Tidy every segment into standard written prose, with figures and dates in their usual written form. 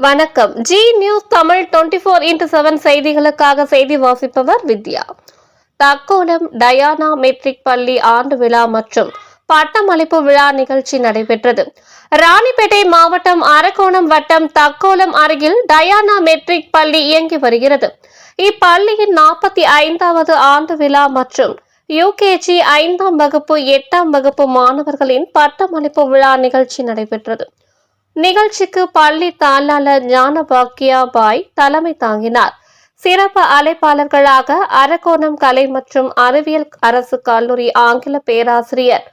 வணக்கம். G news Tamil 24x7 செய்திகளுக்காக செய்தி வாசிப்பவர் வித்யா. தக்கோலம் டயானா மெட்ரிக் பள்ளி ஆண்டு விழா மற்றும் பட்டமளிப்பு விழா நிகழ்ச்சி நடைபெற்றது. ராணிப்பேட்டை மாவட்டம் அரக்கோணம் வட்டம் தக்கோலம் அருகில் டயானா மெட்ரிக் பள்ளி இயங்கி வருகிறது. இப்பள்ளியின் 45வது ஆண்டு விழா மற்றும் யுகேஜி 5ஆம் வகுப்பு 8ஆம் வகுப்பு மாணவர்களின் பட்டமளிப்பு விழா நிகழ்ச்சி நடைபெற்றது. நிகழ்ச்சிக்கு பள்ளி தாளாளர் ஞானபாக்கியா பாய் தலைமை தாங்கினார். சிறப்பு அழைப்பாளர்களாக அரக்கோணம் கலை மற்றும் அறிவியல் அரசு கல்லூரி ஆங்கில பேராசிரியர்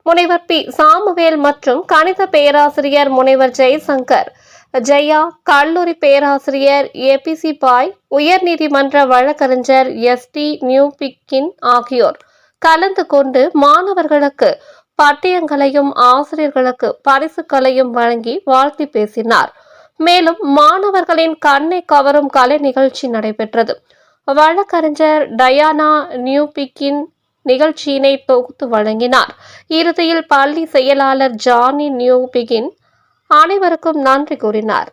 முனைவர் பி சாமுவேல் மற்றும் கணித பேராசிரியர் முனைவர் ஜெய்சங்கர், ஜெயா, கல்லூரி பேராசிரியர் ஏபிசி பாய், உயர்நீதிமன்ற வழக்கறிஞர் எஸ்டி நியூபிக்கின் ஆகியோர் கலந்து கொண்டு மாணவர்களுக்கு பட்டயங்களையும் ஆசிரியர்களுக்கு பரிசுகளையும் வழங்கி வாழ்த்தி பேசினார். மேலும் மாணவர்களின் கண்ணை கவரும் கலை நிகழ்ச்சி நடைபெற்றது. வழக்கறிஞர் டயானா நியூபிக்கின் நிகழ்ச்சியினை தொகுத்து வழங்கினார். இறுதியில் பள்ளி செயலாளர் ஜானி நியூபிகின் அனைவருக்கும் நன்றி கூறினார்.